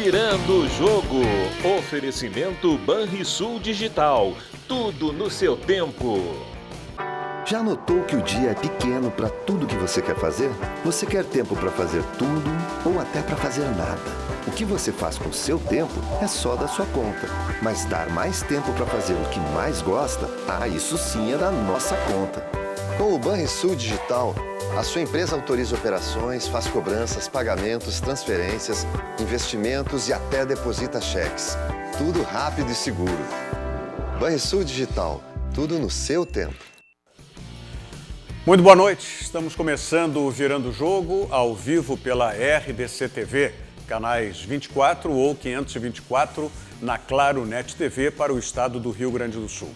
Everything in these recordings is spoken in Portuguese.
Virando o jogo. Oferecimento Banrisul Digital. Tudo no seu tempo. Já notou que o dia é pequeno para tudo que você quer fazer? Você quer tempo para fazer tudo ou até para fazer nada. O que você faz com o seu tempo é só da sua conta. Mas dar mais tempo para fazer o que mais gosta, isso sim é da nossa conta. Com o Banrisul Digital, a sua empresa autoriza operações, faz cobranças, pagamentos, transferências, investimentos e até deposita cheques. Tudo rápido e seguro. Banrisul Digital, tudo no seu tempo. Muito boa noite, estamos começando o Virando o Jogo ao vivo pela RDC TV, canais 24 ou 524 na Claro Net TV para o estado do Rio Grande do Sul.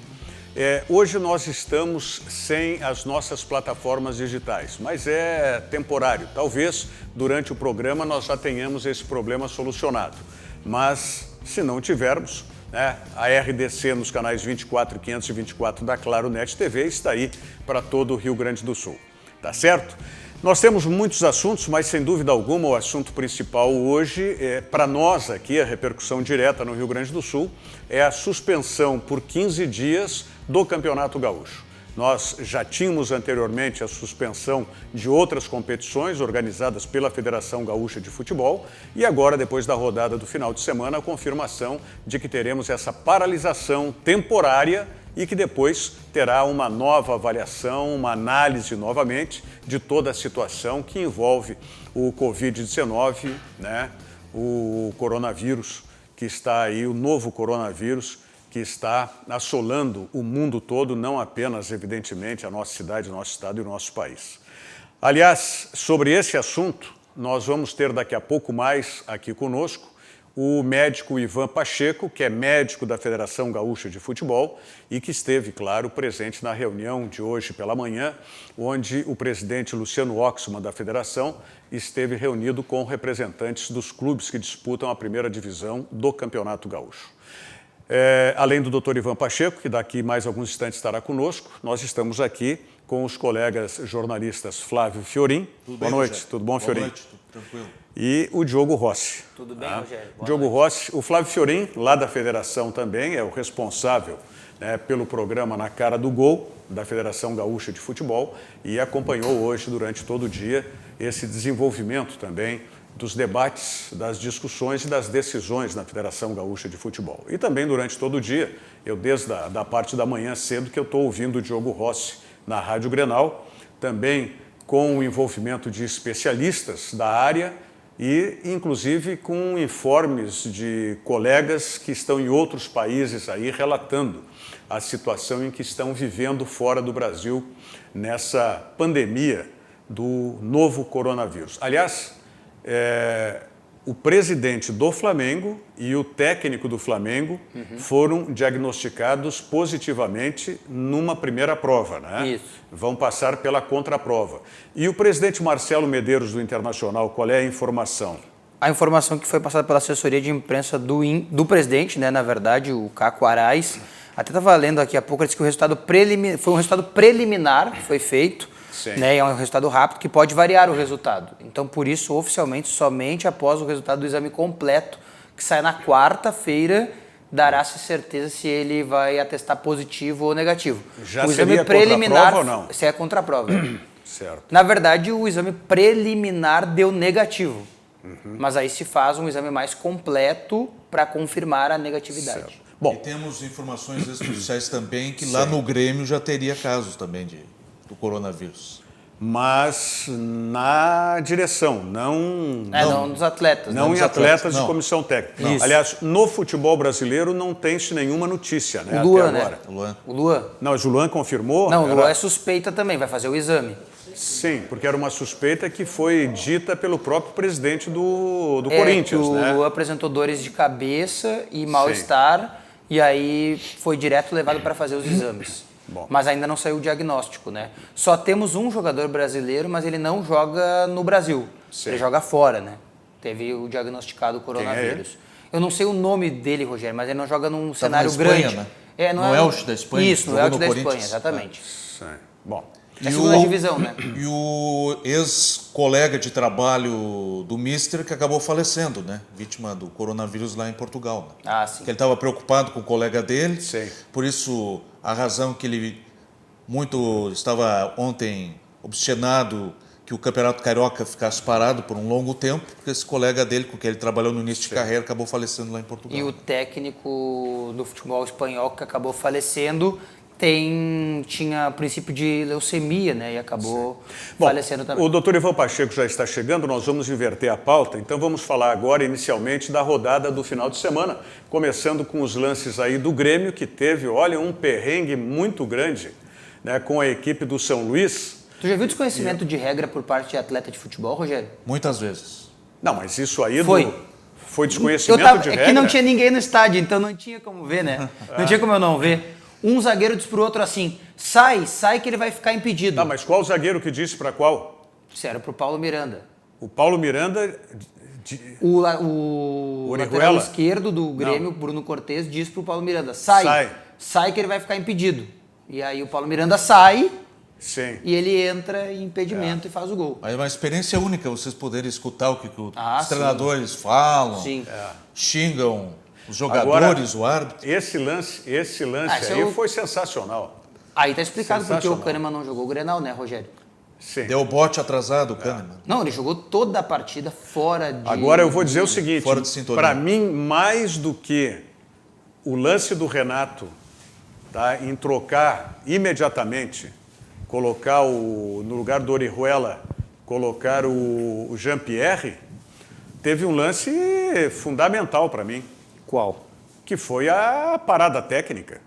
Hoje nós estamos sem as nossas plataformas digitais, mas é temporário. Talvez durante o programa nós já tenhamos esse problema solucionado, mas se não tivermos, a RDC nos canais 24 e 524 da Claro Net TV está aí para todo o Rio Grande do Sul, tá certo? Nós temos muitos assuntos, mas sem dúvida alguma o assunto principal hoje, para nós aqui, a repercussão direta no Rio Grande do Sul, é a suspensão por 15 dias do Campeonato Gaúcho. Nós já tínhamos anteriormente a suspensão de outras competições organizadas pela Federação Gaúcha de Futebol e agora, depois da rodada do final de semana, a confirmação de que teremos essa paralisação temporária e que depois terá uma nova avaliação, uma análise novamente de toda a situação que envolve o Covid-19, o coronavírus que está aí, o novo coronavírus, que está assolando o mundo todo, não apenas, evidentemente, a nossa cidade, o nosso estado e o nosso país. Aliás, sobre esse assunto, nós vamos ter daqui a pouco mais aqui conosco o médico Ivan Pacheco, que é médico da Federação Gaúcha de Futebol e que esteve, claro, presente na reunião de hoje pela manhã, onde o presidente Luciano Oxman da Federação esteve reunido com representantes dos clubes que disputam a primeira divisão do Campeonato Gaúcho. Além do Dr. Ivan Pacheco, que daqui mais alguns instantes estará conosco, nós estamos aqui com os colegas jornalistas Flávio Fiorin. Boa noite, Rogério. Tudo bom, Fiorin? Boa noite, tudo tranquilo. E o Diogo Rossi. Tudo bem, Rogério? Diogo Rossi, o Flávio Fiorin, lá da Federação também, é o responsável pelo programa Na Cara do Gol, da Federação Gaúcha de Futebol, e acompanhou hoje, durante todo o dia, esse desenvolvimento também dos debates, das discussões e das decisões na Federação Gaúcha de Futebol. E também durante todo o dia, eu desde a parte da manhã cedo que eu estou ouvindo o Diogo Rossi na Rádio Grenal, também com o envolvimento de especialistas da área e inclusive com informes de colegas que estão em outros países aí relatando a situação em que estão vivendo fora do Brasil nessa pandemia do novo coronavírus. Aliás, o presidente do Flamengo e o técnico do Flamengo foram diagnosticados positivamente numa primeira prova, Isso. Vão passar pela contraprova. E o presidente Marcelo Medeiros do Internacional, qual é a informação? A informação que foi passada pela assessoria de imprensa do presidente, na verdade, o Caco Arais, até estava lendo aqui há pouco, ele disse que o resultado foi um resultado preliminar que foi feito. É um resultado rápido que pode variar o resultado. Então, por isso, oficialmente, somente após o resultado do exame completo, que sai na quarta-feira, dará-se certeza se ele vai atestar positivo ou negativo. Já o seria exame preliminar ou não? Se é contraprova. Certo. Na verdade, o exame preliminar deu negativo. Mas aí se faz um exame mais completo para confirmar a negatividade. Certo. Bom, e temos informações extraoficiais também que lá no Grêmio já teria casos também do coronavírus. Mas na direção, não dos atletas. Não em atletas de não. comissão técnica. Isso. Aliás, no futebol brasileiro não tem-se nenhuma notícia, O Luan, até agora. O Luan. Não, o Luan confirmou? Não, o Luan é suspeita também, vai fazer o exame. Sim, porque era uma suspeita que foi dita pelo próprio presidente do Corinthians, O Luan apresentou dores de cabeça e mal-estar, e aí foi direto levado para fazer os exames. Bom. Mas ainda não saiu o diagnóstico, Só temos um jogador brasileiro, mas ele não joga no Brasil. Sim. Ele joga fora, Teve o diagnosticado coronavírus. Eu não sei o nome dele, Rogério, mas ele não joga num cenário na Espanha, grande. No Elche da Espanha? Isso, no Elche da Espanha, exatamente. Sim. Bom. É a segunda divisão, E o ex colega de trabalho do Mister que acabou falecendo, né? Vítima do coronavírus lá em Portugal. Né? Ah, sim. Que ele estava preocupado com o colega dele, Sim. por isso a razão que ele estava ontem obstinado que o Campeonato Carioca ficasse parado por um longo tempo, porque esse colega dele, com quem ele trabalhou no início de carreira, acabou falecendo lá em Portugal. E o técnico do futebol espanhol que acabou falecendo tinha princípio de leucemia, né? E acabou falecendo também. O doutor Ivan Pacheco já está chegando, nós vamos inverter a pauta, então vamos falar agora inicialmente da rodada do final de semana, começando com os lances aí do Grêmio, que teve, olha, um perrengue muito grande, né, com a equipe do São Luís. Tu já viu desconhecimento de regra por parte de atleta de futebol, Rogério? Muitas vezes. Não, mas isso aí foi Eu desconhecimento tava, de é regra. que não tinha ninguém no estádio, então não tinha como ver, né? Não tinha como eu não ver. Um zagueiro disse pro outro assim, sai que ele vai ficar impedido. Tá, mas qual zagueiro que disse para qual? Isso era pro Paulo Miranda. O Paulo Miranda... O Orihuela? lateral esquerdo do Grêmio, Bruno Cortes, diz pro Paulo Miranda, sai que ele vai ficar impedido. E aí o Paulo Miranda sai... Sim. E ele entra em impedimento e faz o gol. Aí é uma experiência única vocês poderem escutar o que os sim. treinadores falam, Sim. xingam os jogadores, o árbitro. Esse lance aí foi sensacional. Aí tá explicado porque o Sensacional. Kahneman não jogou o Grenal, né, Rogério? Sim. Deu bote atrasado o Kahneman. Não, ele jogou toda a partida fora de... Agora eu vou dizer o seguinte, Fora de sintonia. para mim, mais do que o lance do Renato, tá, em trocar imediatamente, colocar no lugar do Orihuela, colocar o Jean-Pierre, teve um lance fundamental para mim. Qual? Que foi a parada técnica.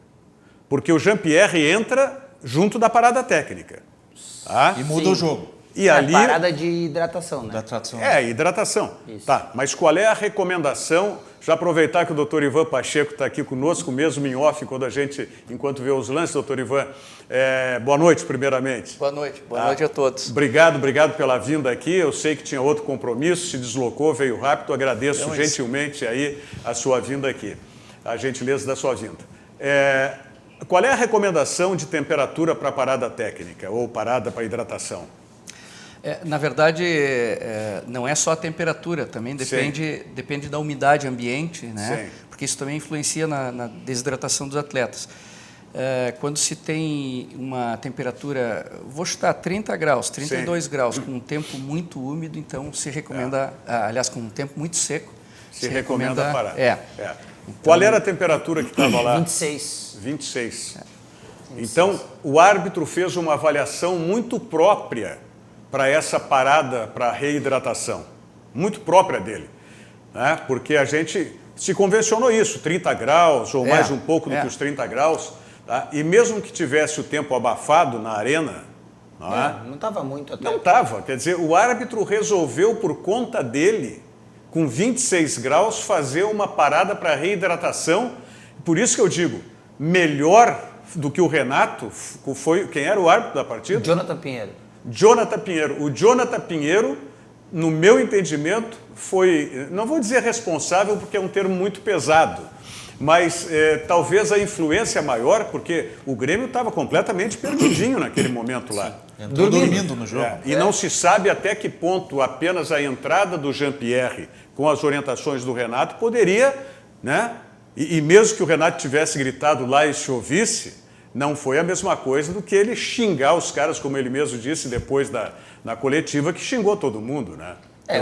Porque o Jean-Pierre entra junto da parada técnica. Tá? E muda Sim. o jogo. E ali... parada de hidratação, né? Da tradição. Hidratação. Isso. Tá, mas qual é a recomendação? Já aproveitar que o doutor Ivan Pacheco está aqui conosco, mesmo em off, enquanto vê os lances, doutor Ivan. Boa noite, primeiramente. Boa noite a todos. Obrigado pela vinda aqui. Eu sei que tinha outro compromisso, se deslocou, veio rápido. Agradeço gentilmente aí a sua vinda aqui, a gentileza da sua vinda. Qual é a recomendação de temperatura para parada técnica ou parada para hidratação? Na verdade, não é só a temperatura, também depende da umidade ambiente, né? Sim. Porque isso também influencia na desidratação dos atletas. Quando se tem uma temperatura, vou chutar 30 graus, 32 graus, com um tempo muito úmido, então se recomenda, aliás, com um tempo muito seco, Se recomenda parar. Então, qual era a temperatura que estava lá? 26. 26. Então, o árbitro fez uma avaliação muito própria para essa parada, para a reidratação. Muito própria dele. Né? Porque a gente se convencionou isso, 30 graus ou mais um pouco do que os 30 graus. Tá? E mesmo que tivesse o tempo abafado na arena, Não estava muito até. não estava. Quer dizer, o árbitro resolveu por conta dele, com 26 graus, fazer uma parada para reidratação. Por isso que eu digo, melhor do que o Renato, quem era o árbitro da partida? Jonathan Pinheiro. Jonathan Pinheiro. O Jonathan Pinheiro, no meu entendimento, foi, não vou dizer responsável porque é um termo muito pesado, mas talvez a influência maior, porque o Grêmio estava completamente perdidinho naquele momento lá. Entrou dormindo no jogo. E não se sabe até que ponto apenas a entrada do Jean-Pierre com as orientações do Renato poderia, né? E mesmo que o Renato tivesse gritado lá e chovisse, não foi a mesma coisa do que ele xingar os caras, como ele mesmo disse depois na coletiva, que xingou todo mundo, né?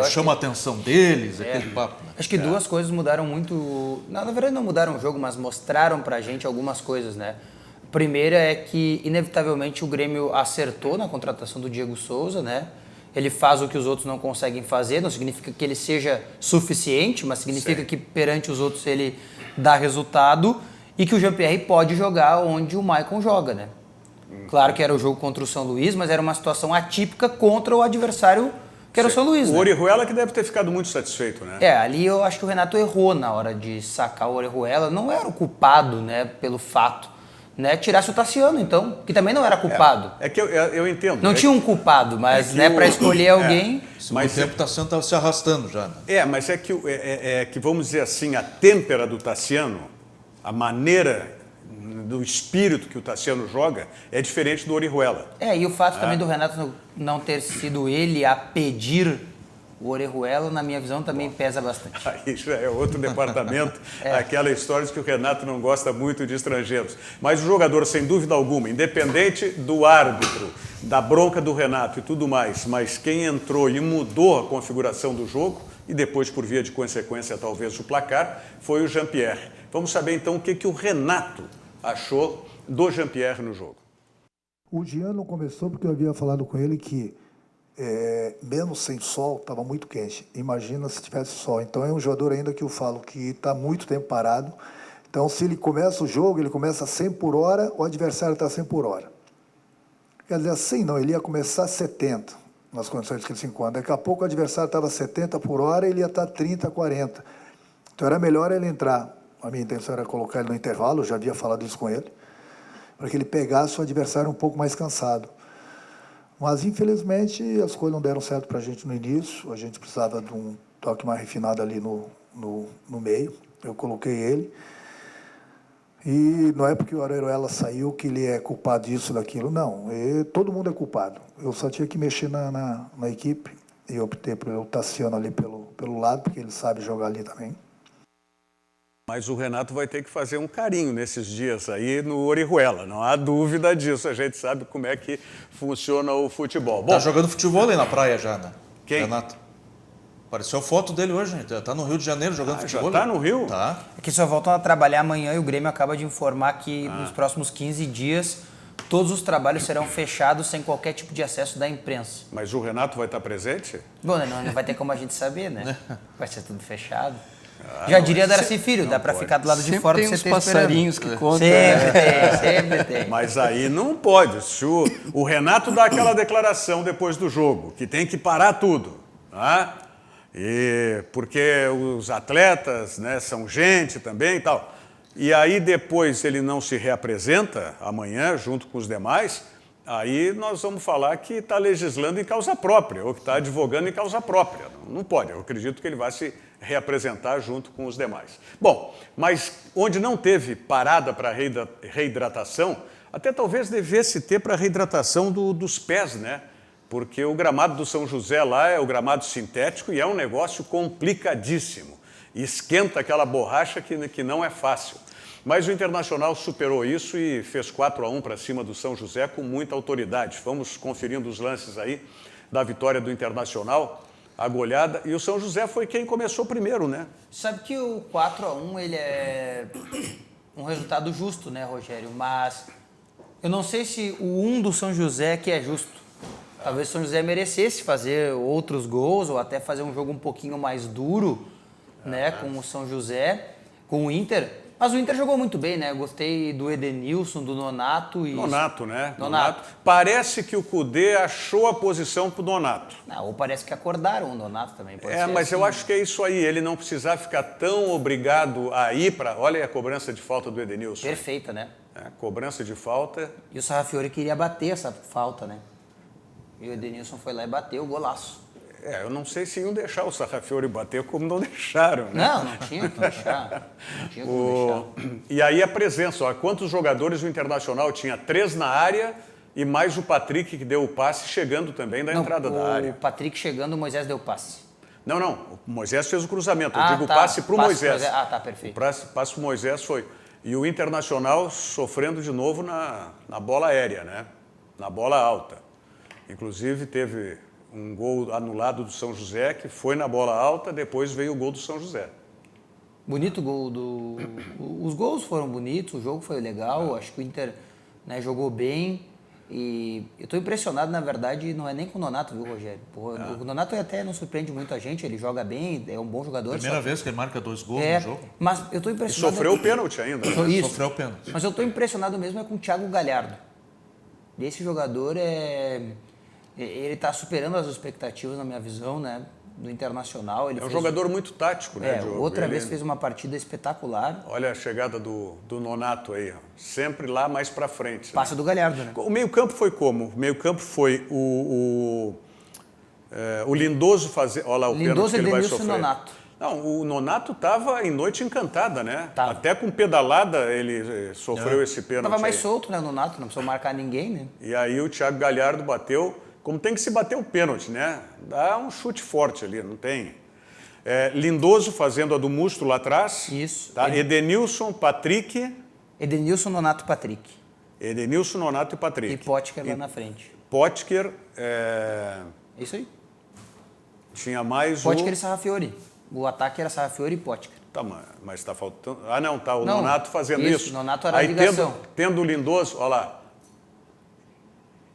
Chama a atenção deles, aquele papo. Né? Acho que duas coisas mudaram muito. Na verdade, não mudaram o jogo, mas mostraram pra gente algumas coisas, né? A primeira é que, inevitavelmente, o Grêmio acertou na contratação do Diego Souza, né? Ele faz o que os outros não conseguem fazer, não significa que ele seja suficiente, mas significa que perante os outros ele dá resultado e que o Jean-Pierre pode jogar onde o Maicon joga, né? Claro que era o jogo contra o São Luís, mas era uma situação atípica contra o adversário que era o São Luís, O né? Orihuela que deve ter ficado muito satisfeito, né? Ali eu acho que o Renato errou na hora de sacar o Orihuela, não era o culpado, né, pelo fato, né? Tirasse o Tassiano, então, que também não era culpado. É que eu entendo. Não tinha um culpado, mas, né, para escolher alguém... Mas o tempo está tá se arrastando já. Né? Mas é que vamos dizer assim, a têmpera do Tassiano, a maneira do espírito que o Tassiano joga, é diferente do Orejuela. E o fato também do Renato não ter sido ele a pedir o Orejuela, na minha visão, também pesa bastante. Aí já é outro departamento, aquela história de que o Renato não gosta muito de estrangeiros. Mas o jogador, sem dúvida alguma, independente do árbitro, da bronca do Renato e tudo mais, mas quem entrou e mudou a configuração do jogo, e depois, por via de consequência, talvez o placar, foi o Jean-Pierre. Vamos saber então o que o Renato achou do Jean-Pierre no jogo. O Jean não começou porque eu havia falado com ele que mesmo sem sol, estava muito quente. Imagina se tivesse sol. Então é um jogador ainda que eu falo que está muito tempo parado. Então se ele começa o jogo, ele começa a 100 por hora, o adversário está a 100 por hora. Quer dizer, assim não, ele ia começar a 70 nas condições que ele se encontra. Daqui a pouco o adversário estava a 70 por hora e ele ia estar 30, 40. Então era melhor ele entrar. A minha intenção era colocar ele no intervalo, eu já havia falado isso com ele, para que ele pegasse o adversário um pouco mais cansado. Mas, infelizmente, as coisas não deram certo para a gente no início. A gente precisava de um toque mais refinado ali no meio. Eu coloquei ele. E não é porque o Orejuela saiu que ele é culpado disso, daquilo. Não, todo mundo é culpado. Eu só tinha que mexer na equipe. E eu optei pelo Tassiano ali pelo lado, porque ele sabe jogar ali também. Mas o Renato vai ter que fazer um carinho nesses dias aí no Orejuela, não há dúvida disso. A gente sabe como é que funciona o futebol. Tá jogando futebol aí na praia já, né? Quem? Renato. Apareceu foto dele hoje, já tá no Rio de Janeiro jogando futebol. Já tá no Rio? Tá. É que só voltam a trabalhar amanhã e o Grêmio acaba de informar que nos próximos 15 dias todos os trabalhos serão fechados sem qualquer tipo de acesso da imprensa. Mas o Renato vai estar presente? Bom, não vai ter como a gente saber, né? Vai ser tudo fechado. Já diria Darcy Filho, dá pra ficar do lado de Sempre fora tem do uns CT passarinhos esperando. que contam. Sempre tem. Mas aí não pode. Se o Renato dá aquela declaração depois do jogo, que tem que parar tudo, né? E porque os atletas, né, são gente também e tal. E aí depois ele não se reapresenta amanhã junto com os demais, aí nós vamos falar que está legislando em causa própria, ou que está advogando em causa própria. Não pode, eu acredito que ele vai se reapresentar junto com os demais. Bom, mas onde não teve parada para reidratação, até talvez devesse ter para reidratação dos pés, né? Porque o gramado do São José lá é o gramado sintético e é um negócio complicadíssimo. E esquenta aquela borracha que não é fácil. Mas o Internacional superou isso e fez 4-1 para cima do São José com muita autoridade. Vamos conferindo os lances aí da vitória do Internacional, a goleada. E o São José foi quem começou primeiro, né? Sabe que o 4-1 ele é um resultado justo, né, Rogério? Mas eu não sei se o 1 do São José que é justo. Talvez o São José merecesse fazer outros gols ou até fazer um jogo um pouquinho mais duro, né, com o São José, com o Inter. Mas o Inter jogou muito bem, né? Eu gostei do Edenilson, do Nonato. Nonato, né? Nonato. Parece que o Kudê achou a posição pro Nonato. Não, ou parece que acordaram o Nonato também. Pode ser mas assim. eu acho que é isso aí. Ele não precisar ficar tão obrigado a ir para... Olha aí a cobrança de falta do Edenilson. Perfeita, né? Cobrança de falta. E o Sarrafiori queria bater essa falta, né? E o Edenilson foi lá e bateu o golaço. Eu não sei se iam deixar o Sarrafiori bater como não deixaram, né? Não tinha que deixar. Não tinha como deixar. E aí a presença, ó, quantos jogadores o Internacional tinha? 3 na área e mais o Patrick que deu o passe chegando também da entrada da área. O Patrick chegando, o Moisés deu passe. Não, o Moisés fez o cruzamento. Eu digo tá. passe para o Moisés. Tá, perfeito. O passe para o Moisés foi. E o Internacional sofrendo de novo na bola aérea, né? Na bola alta. Inclusive teve um gol anulado do São José, que foi na bola alta, depois veio o gol do São José. Bonito gol do... Os gols foram bonitos, o jogo foi legal, acho que o Inter, né, jogou bem e eu estou impressionado, na verdade, não é nem com o Nonato, viu, Rogério? O Nonato até não surpreende muito a gente, ele joga bem, é um bom jogador. Primeira vez que ele marca 2 gols no jogo. Mas eu estou E impressionado... sofreu o pênalti ainda. Isso. Sofreu o pênalti. Mas eu estou impressionado mesmo com o Thiago Galhardo. Esse jogador ele está superando as expectativas, na minha visão, né, do Internacional. Ele É um jogador muito tático, né, Diogo? Outra vez fez uma partida espetacular. Olha a chegada do Nonato aí, ó. Sempre lá mais para frente. Passa do Galhardo, né? O meio-campo foi como? O meio-campo foi o Lindoso fazer... Olha lá o pênalti que ele vai sofrer. Lindoso, Edenilson e Nonato. Não, o Nonato estava em noite encantada, né? Tava. Até com pedalada ele sofreu esse pênalti. Tava mais aí. solto, né, no Nonato, não precisou marcar ninguém, né? E aí o Thiago Galhardo bateu, como tem que se bater o pênalti, né? Dá um chute forte ali, não tem... Lindoso fazendo a do Musto lá atrás. Isso. Tá? Edenilson, Patrick... Edenilson, Nonato, Patrick. Edenilson, Nonato e Patrick. E Potker lá na frente. Potker, É isso aí. tinha mais Potker e Sarrafiori. O ataque era Sarrafiori e Potker. Tá, mas está faltando... Ah, não, tá o Não, Nonato fazendo isso, isso. Nonato era a aí ligação. tendo o Lindoso, olha lá.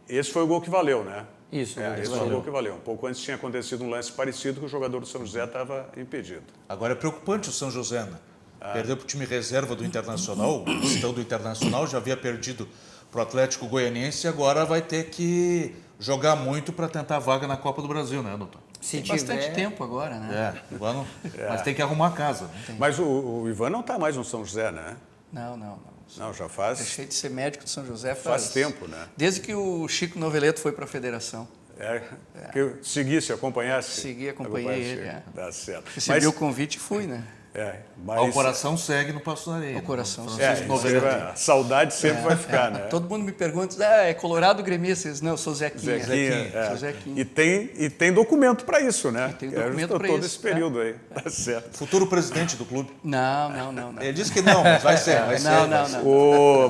Esse foi o gol que valeu, né? Isso, Esse foi o gol que valeu. Um pouco antes tinha acontecido um lance parecido que o jogador do São José estava impedido. Agora é preocupante o São José, né? Perdeu para o time reserva do Internacional, o capitão do Internacional já havia perdido para o Atlético Goianiense e agora vai ter que jogar muito para tentar a vaga na Copa do Brasil, né, doutor? Se Tem bastante tempo agora, né? Agora mas tem que arrumar a casa. Né? Mas o Ivan não está mais no São José, né? Não. Não, já faz... Deixei de ser médico de São José Faz tempo, né? Desde que o Chico Noveleto foi para a federação. Que eu seguisse, acompanhasse. Acompanhei ele. Tá certo. Recebi o convite e fui, né? Mas... O coração segue no Passo da Areia. O coração a saudade sempre vai ficar, né? Todo mundo me pergunta, é Colorado Gremista? Não, eu sou Zequinha. Zequinha. Sou Zequinha. E tem documento para isso, né? Tem documento para todo isso, esse período aí. Tá certo. Futuro presidente do clube. Não. Ele disse que não, mas vai ser.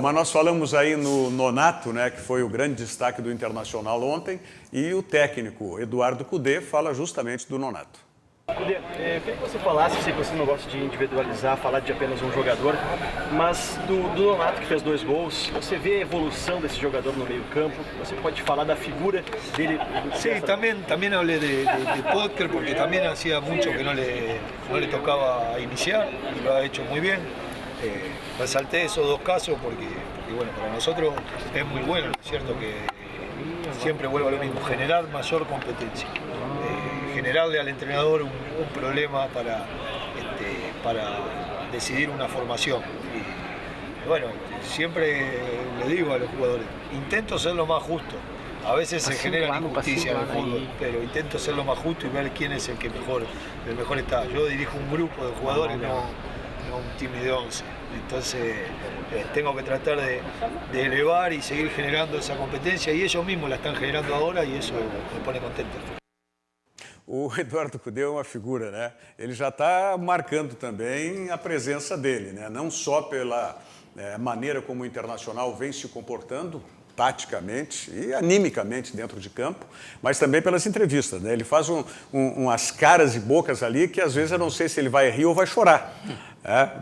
Mas nós falamos aí no Nonato, né, que foi o grande destaque do Internacional ontem, e o técnico Eduardo Cudê fala justamente do Nonato. Cudê, eu queria que você falasse, sei que você não gosta de individualizar, falar de apenas um jogador, mas do Nonato, que fez 2 gols, você vê a evolução desse jogador no meio campo, você pode falar da figura dele? Sí, también hablé de Potker porque también hacía mucho que no le tocaba iniciar y lo ha hecho muy bien. Resalté esos 2 casos porque bueno, para nosotros es muy bueno, ¿no es cierto? Que siempre vuelvo a lo mismo, generar mayor competencia. Generarle al entrenador un problema para decidir una formación. Y bueno, siempre le digo a los jugadores, intento ser lo más justo. A veces se genera injusticia en el fútbol, pero intento ser lo más justo y ver quién es el mejor está. Yo dirijo un grupo de jugadores, no un team de 11. Entonces tengo que tratar de elevar y seguir generando esa competencia y ellos mismos la están generando ahora y eso me pone contento. O Eduardo Cudê é uma figura, né? Ele já está marcando também a presença dele, né? Não só pela maneira como o Internacional vem se comportando, taticamente e animicamente dentro de campo, mas também pelas entrevistas, né? Ele faz umas caras e bocas ali que às vezes eu não sei se ele vai rir ou vai chorar.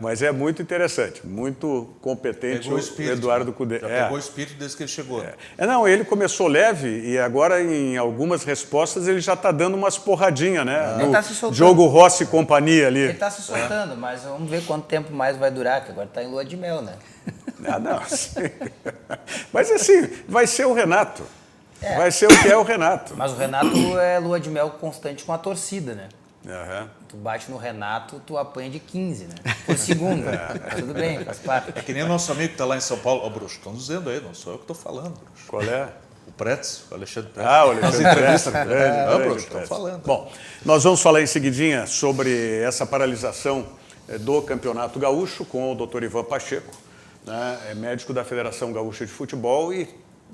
Mas é muito interessante, muito competente o Eduardo Cudê. Já pegou o espírito desde que ele chegou. Não, ele começou leve e agora em algumas respostas ele já está dando umas porradinhas, né? Ele tá se soltando. Diogo Rossi e companhia ali. Ele está se soltando, mas vamos ver quanto tempo mais vai durar, que agora está em lua de mel, né? Não, sim. Mas assim, vai ser o Renato. Vai ser o que é o Renato. Mas o Renato é lua de mel constante com a torcida, né? Tu bate no Renato, tu apanha de 15, né? Por segundo. Tudo bem, faz parte. É que nem o nosso amigo que está lá em São Paulo. Bruxo, estão dizendo aí, não sou eu que estou falando, Bruxo. Qual é? O Pretz, o Alexandre Pretz. O Alexandre Pretz. Bruxo, estão falando. Bom, nós vamos falar em seguidinha sobre essa paralisação do Campeonato Gaúcho com o Dr. Ivan Pacheco, né? Médico da Federação Gaúcha de Futebol, e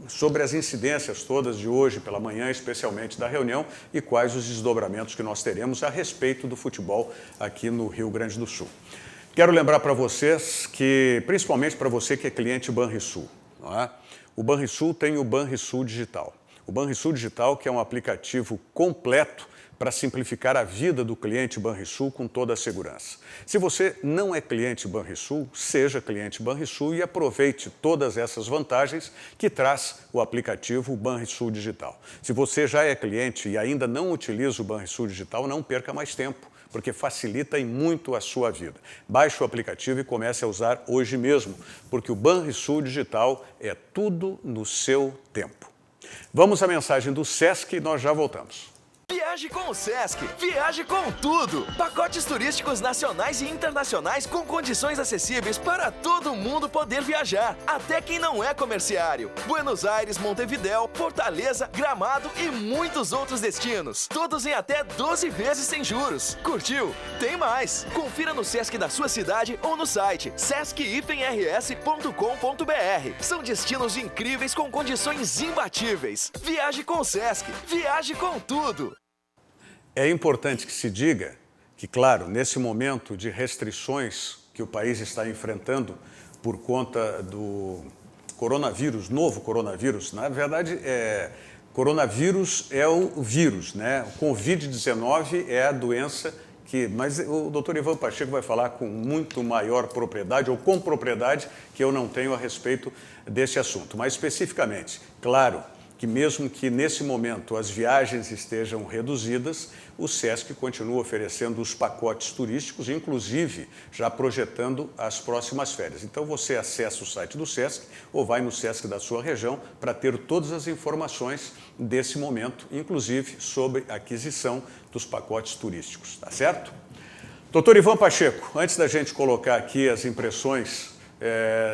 sobre as incidências todas de hoje pela manhã, especialmente da reunião, e quais os desdobramentos que nós teremos a respeito do futebol aqui no Rio Grande do Sul. Quero lembrar para vocês que, principalmente para você que é cliente Banrisul, não é? O Banrisul tem o Banrisul Digital. O Banrisul Digital, que é um aplicativo completo para simplificar a vida do cliente Banrisul com toda a segurança. Se você não é cliente Banrisul, seja cliente Banrisul e aproveite todas essas vantagens que traz o aplicativo Banrisul Digital. Se você já é cliente e ainda não utiliza o Banrisul Digital, não perca mais tempo, porque facilita e muito a sua vida. Baixe o aplicativo e comece a usar hoje mesmo, porque o Banrisul Digital é tudo no seu tempo. Vamos à mensagem do Sesc e nós já voltamos. Viaje com o Sesc. Viaje com tudo. Pacotes turísticos nacionais e internacionais com condições acessíveis para todo mundo poder viajar. Até quem não é comerciário. Buenos Aires, Montevidéu, Fortaleza, Gramado e muitos outros destinos. Todos em até 12 vezes sem juros. Curtiu? Tem mais. Confira no Sesc da sua cidade ou no site sesc-rs.com.br. São destinos incríveis com condições imbatíveis. Viaje com o Sesc. Viaje com tudo. É importante que se diga que, claro, nesse momento de restrições que o país está enfrentando por conta do coronavírus, novo coronavírus, na verdade, coronavírus é o vírus, né? O Covid-19 é a doença mas o doutor Ivan Pacheco vai falar com muito maior propriedade, ou com propriedade, que eu não tenho a respeito desse assunto. Mas, especificamente, claro que mesmo que nesse momento as viagens estejam reduzidas, o Sesc continua oferecendo os pacotes turísticos, inclusive já projetando as próximas férias. Então você acessa o site do Sesc ou vai no Sesc da sua região para ter todas as informações desse momento, inclusive sobre a aquisição dos pacotes turísticos, tá certo? Doutor Ivan Pacheco, antes da gente colocar aqui as impressões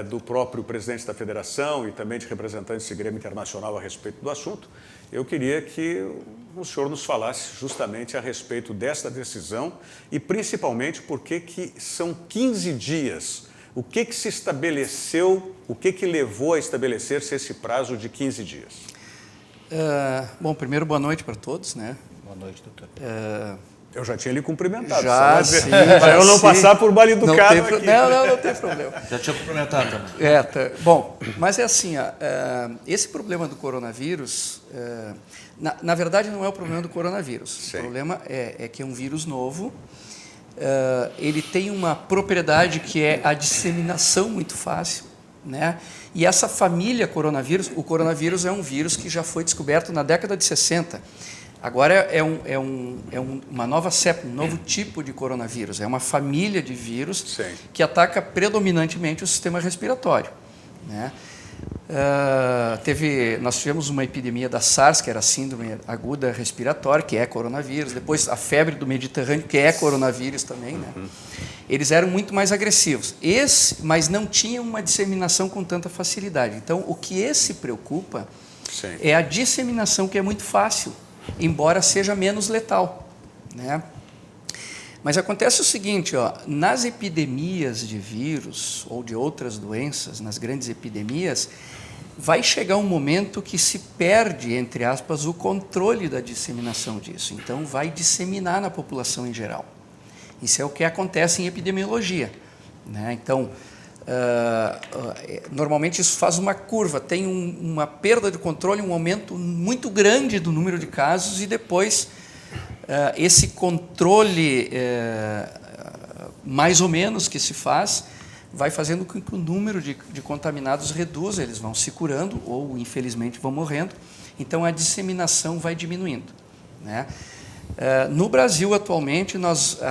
do próprio presidente da federação e também de representantes do Grêmio Internacional a respeito do assunto, eu queria que o senhor nos falasse justamente a respeito desta decisão e principalmente por que são 15 dias. O que se estabeleceu, o que levou a estabelecer-se esse prazo de 15 dias? Bom, primeiro, boa noite para todos, né? Boa noite, doutor. Eu já tinha lhe cumprimentado. Já, sim, para eu não passar por mal educado aqui. Não tem problema. Já tinha cumprimentado também. Bom, mas é assim, esse problema do coronavírus, na verdade não é o problema do coronavírus. Sim. O problema é que é um vírus novo, ele tem uma propriedade que é a disseminação muito fácil, né? E essa família coronavírus, o coronavírus é um vírus que já foi descoberto na década de 60. Agora é uma nova cepa, um novo tipo de coronavírus. É uma família de vírus Sim. que ataca predominantemente o sistema respiratório, né? Nós tivemos uma epidemia da SARS, que era a síndrome aguda respiratória, que é coronavírus. Depois a febre do Mediterrâneo, que é coronavírus também, né? Eles eram muito mais agressivos. Mas não tinham uma disseminação com tanta facilidade. Então, o que esse preocupa Sim. é a disseminação, que é muito fácil, embora seja menos letal, né? Mas acontece o seguinte, nas epidemias de vírus ou de outras doenças, nas grandes epidemias, vai chegar um momento que se perde, entre aspas, o controle da disseminação disso. Então, vai disseminar na população em geral. Isso é o que acontece em epidemiologia, né? Então, normalmente isso faz uma curva, tem uma perda de controle, um aumento muito grande do número de casos e depois esse controle mais ou menos que se faz vai fazendo com que o número de contaminados reduza, eles vão se curando ou infelizmente vão morrendo, então a disseminação vai diminuindo, né? No Brasil, atualmente,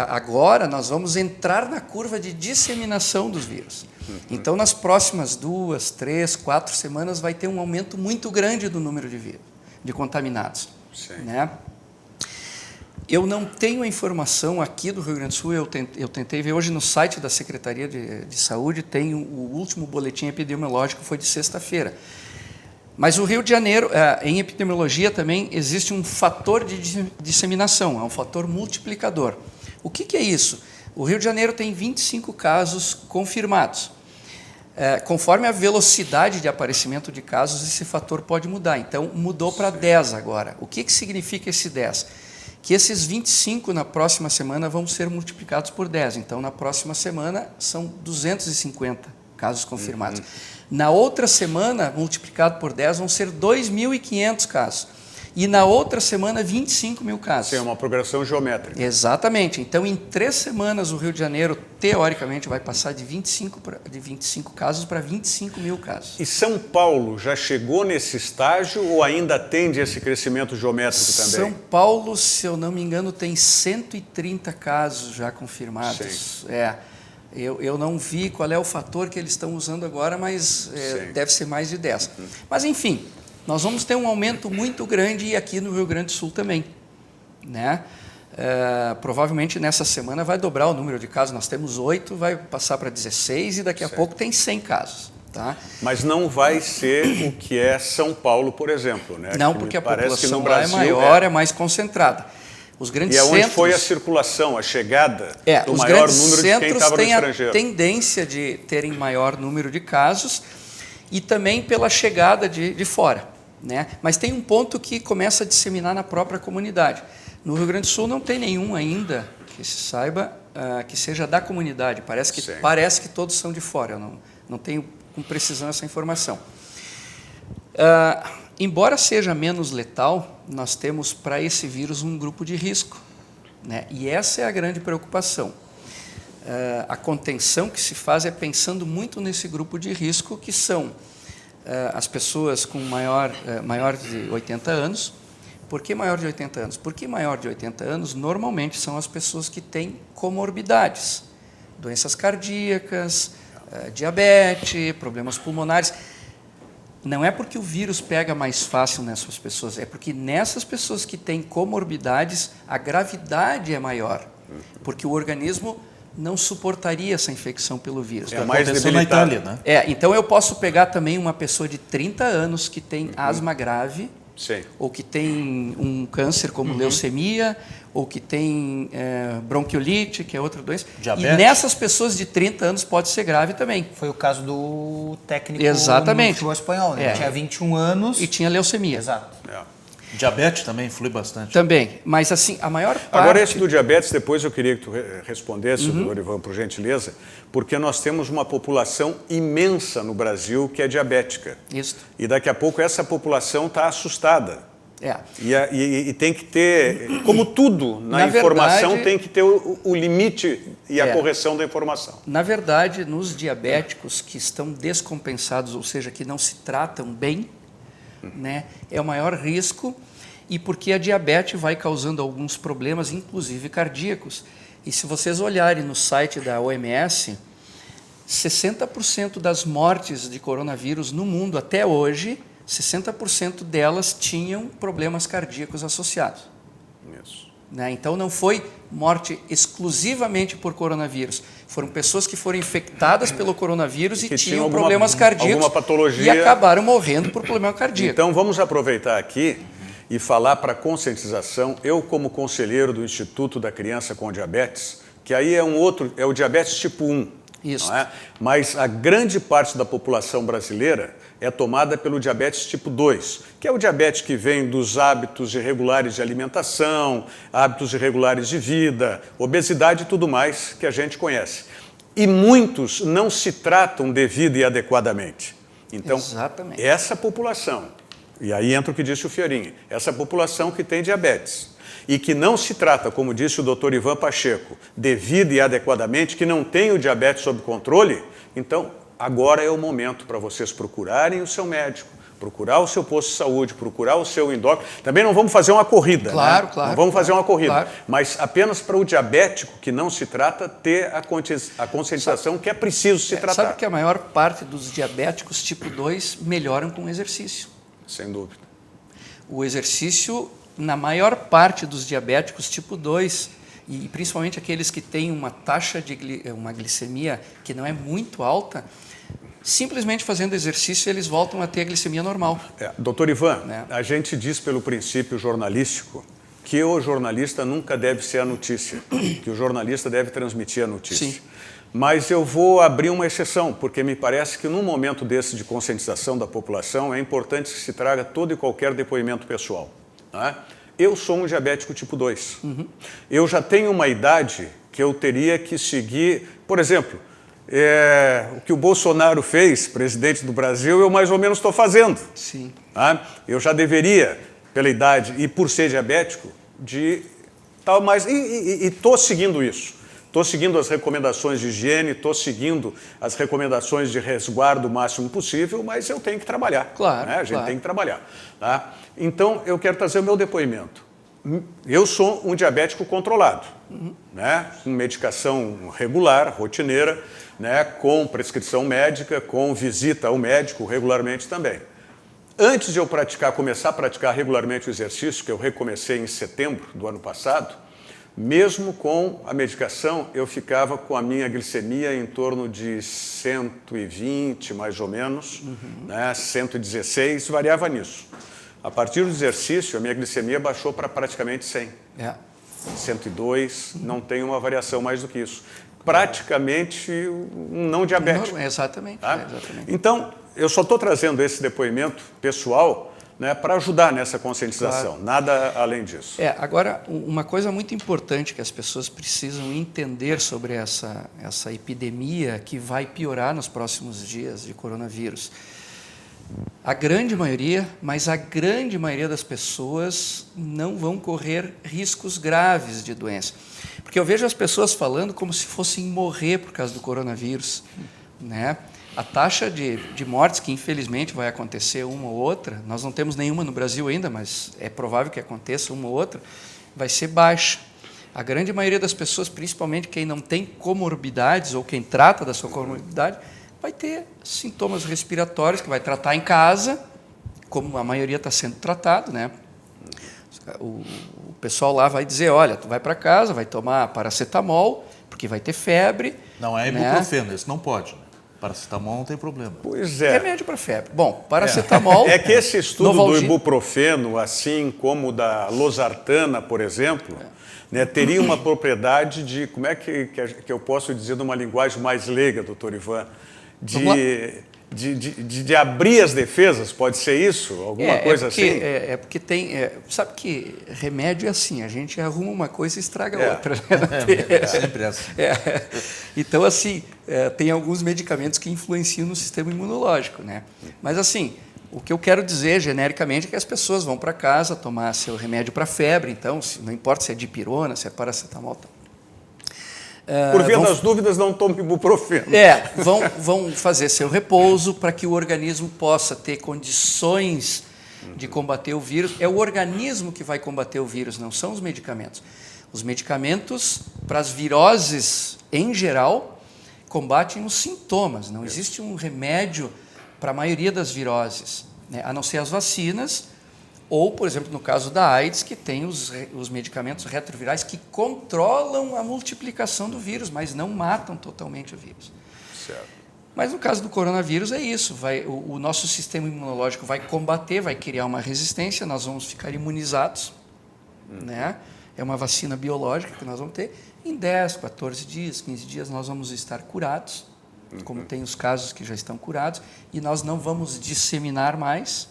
agora nós vamos entrar na curva de disseminação dos vírus. Então, nas próximas 2, 3, 4 semanas, vai ter um aumento muito grande do número de contaminados. Sim. Né? Eu não tenho a informação aqui do Rio Grande do Sul, eu tentei ver hoje no site da Secretaria de Saúde, tem o último boletim epidemiológico, foi de sexta-feira. Mas o Rio de Janeiro, em epidemiologia também, existe um fator de disseminação, é um fator multiplicador. O que é isso? O Rio de Janeiro tem 25 casos confirmados. Conforme a velocidade de aparecimento de casos, esse fator pode mudar. Então, mudou para 10 agora. O que significa esse 10? Que esses 25 na próxima semana vão ser multiplicados por 10. Então, na próxima semana, são 250 casos confirmados. Na outra semana, multiplicado por 10, vão ser 2.500 casos. E na outra semana, 25 mil casos. Sim, é uma progressão geométrica. Exatamente. Então, em 3 semanas, o Rio de Janeiro, teoricamente, vai passar de 25 casos para 25 mil casos. E São Paulo já chegou nesse estágio ou ainda tende esse crescimento geométrico também? São Paulo, se eu não me engano, tem 130 casos já confirmados. Sim. Eu não vi qual é o fator que eles estão usando agora, mas deve ser mais de 10. Mas, enfim, nós vamos ter um aumento muito grande e aqui no Rio Grande do Sul também. né? Provavelmente nessa semana vai dobrar o número de casos. Nós temos 8, vai passar para 16 e daqui a pouco tem 100 casos. Tá? Mas não vai ser o que é São Paulo, por exemplo, né? Não, porque a população lá é maior, é mais concentrada. Os grandes centros... E é onde foi a circulação, a chegada do os maior grandes número de quem estava no estrangeiro. Têm a tendência de terem maior número de casos e também pela chegada de fora, né? Mas tem um ponto que começa a disseminar na própria comunidade. No Rio Grande do Sul não tem nenhum ainda, que se saiba, que seja da comunidade. Parece que todos são de fora. Eu não tenho com precisão essa informação. Embora seja menos letal, nós temos para esse vírus um grupo de risco, né? E essa é a grande preocupação. A contenção que se faz é pensando muito nesse grupo de risco, que são as pessoas com maior de 80 anos. Por que maior de 80 anos? Porque maior de 80 anos normalmente são as pessoas que têm comorbidades, doenças cardíacas, diabetes, problemas pulmonares. Não é porque o vírus pega mais fácil nessas pessoas, é porque nessas pessoas que têm comorbidades, a gravidade é maior, porque o organismo não suportaria essa infecção pelo vírus. É mais debilitado. Na Itália, né? Então eu posso pegar também uma pessoa de 30 anos que tem asma grave, sim, ou que tem um câncer como leucemia, ou que tem bronquiolite, que é outra doença. Diabetes. E nessas pessoas de 30 anos pode ser grave também. Foi o caso do técnico Exatamente. no futebol espanhol, né? Ele tinha 21 anos. E tinha leucemia. Exato. Diabetes também influi bastante. Também, mas assim, a maior parte... Agora esse do diabetes, depois eu queria que tu respondesse, doutor Ivan, por gentileza, porque nós temos uma população imensa no Brasil que é diabética. Isso. E daqui a pouco essa população está assustada. E tem que ter, como tudo na informação, verdade, tem que ter o limite e a correção da informação. Na verdade, nos diabéticos que estão descompensados, ou seja, que não se tratam bem, né, é o maior risco, e porque a diabetes vai causando alguns problemas, inclusive cardíacos. E se vocês olharem no site da OMS, 60% das mortes de coronavírus no mundo até hoje, 60% delas tinham problemas cardíacos associados. Isso. Né? Então não foi morte exclusivamente por coronavírus. Foram pessoas que foram infectadas pelo coronavírus e tinham problemas cardíacos, alguma patologia, e acabaram morrendo por problema cardíaco. Então vamos aproveitar aqui e falar para conscientização. Eu, como conselheiro do Instituto da Criança com Diabetes, que aí é o diabetes tipo 1. Isso. Não é? Mas a grande parte da população brasileira é tomada pelo diabetes tipo 2, que é o diabetes que vem dos hábitos irregulares de alimentação, hábitos irregulares de vida, obesidade e tudo mais que a gente conhece. E muitos não se tratam devido e adequadamente. Então, exatamente, essa população, e aí entra o que disse o Fiorinha, essa população que tem diabetes e que não se trata, como disse o doutor Ivan Pacheco, devido e adequadamente, que não tem o diabetes sob controle, então agora é o momento para vocês procurarem o seu médico, procurar o seu posto de saúde, procurar o seu endócrino. Também não vamos fazer uma corrida, claro, né? Claro. Não vamos fazer uma corrida, claro, mas apenas para o diabético que não se trata, ter a conscientização que é preciso se tratar. Sabe que a maior parte dos diabéticos tipo 2 melhoram com exercício? Sem dúvida. O exercício, na maior parte dos diabéticos tipo 2, e principalmente aqueles que têm uma taxa de uma glicemia que não é muito alta, simplesmente fazendo exercício eles voltam a ter a glicemia normal. Doutor Ivan, a gente diz pelo princípio jornalístico que o jornalista nunca deve ser a notícia, que o jornalista deve transmitir a notícia. Sim. Mas eu vou abrir uma exceção, porque me parece que num momento desse de conscientização da população é importante que se traga todo e qualquer depoimento pessoal. Né? Eu sou um diabético tipo 2. Eu já tenho uma idade que eu teria que seguir, por exemplo, o que o Bolsonaro fez, presidente do Brasil, eu mais ou menos estou fazendo. Sim. Tá? Eu já deveria, pela idade e por ser diabético, de tal, mas e estou seguindo isso. Estou seguindo as recomendações de higiene, estou seguindo as recomendações de resguardo o máximo possível, mas eu tenho que trabalhar. Claro, né? A gente tem que trabalhar. Tá? Então, eu quero trazer o meu depoimento. Eu sou um diabético controlado, né? Com medicação regular, rotineira, né? Com prescrição médica, com visita ao médico regularmente também. Antes de eu começar a praticar regularmente o exercício, que eu recomecei em setembro do ano passado, mesmo com a medicação, eu ficava com a minha glicemia em torno de 120, mais ou menos, né, 116, variava nisso. A partir do exercício, a minha glicemia baixou para praticamente 100. 102, não tem uma variação mais do que isso. Praticamente um não diabético. Exatamente. Tá? Então, eu só estou trazendo esse depoimento pessoal, né, para ajudar nessa conscientização, nada além disso. Agora, uma coisa muito importante que as pessoas precisam entender sobre essa epidemia que vai piorar nos próximos dias de coronavírus. A grande maioria, mas a grande maioria das pessoas não vão correr riscos graves de doença. Porque eu vejo as pessoas falando como se fossem morrer por causa do coronavírus, né? A taxa de mortes, que infelizmente vai acontecer uma ou outra, nós não temos nenhuma no Brasil ainda, mas é provável que aconteça uma ou outra, vai ser baixa. A grande maioria das pessoas, principalmente quem não tem comorbidades ou quem trata da sua comorbidade, vai ter sintomas respiratórios que vai tratar em casa, como a maioria está sendo tratado, né? O pessoal lá vai dizer, olha, tu vai para casa, vai tomar paracetamol, porque vai ter febre. Não é ibuprofeno, isso não pode. Paracetamol não tem problema. Pois é. Remédio para febre. Bom, paracetamol... É que esse estudo do ibuprofeno, assim como o da losartana, por exemplo, né, teria uma propriedade de, como é que eu posso dizer numa linguagem mais leiga, doutor Ivan, de abrir as defesas, pode ser isso? Alguma coisa assim? É porque tem... sabe que remédio é assim, a gente arruma uma coisa e estraga outra. Né? É sempre assim. Então, assim, tem alguns medicamentos que influenciam no sistema imunológico, né? Mas, assim, o que eu quero dizer genericamente é que as pessoas vão para casa tomar seu remédio para febre, então, não importa se é dipirona, se é paracetamol, por via das dúvidas, não tome ibuprofeno. Vão fazer seu repouso para que o organismo possa ter condições de combater o vírus. É o organismo que vai combater o vírus, não são os medicamentos. Os medicamentos, para as viroses em geral, combatem os sintomas. Não existe um remédio para a maioria das viroses, né? A não ser as vacinas, ou, por exemplo, no caso da AIDS, que tem os medicamentos retrovirais que controlam a multiplicação do vírus, mas não matam totalmente o vírus. Certo. Mas no caso do coronavírus é isso, o nosso sistema imunológico vai combater, vai criar uma resistência, nós vamos ficar imunizados, né? É uma vacina biológica que nós vamos ter. Em 10, 14 dias, 15 dias, nós vamos estar curados, como tem os casos que já estão curados, e nós não vamos disseminar mais,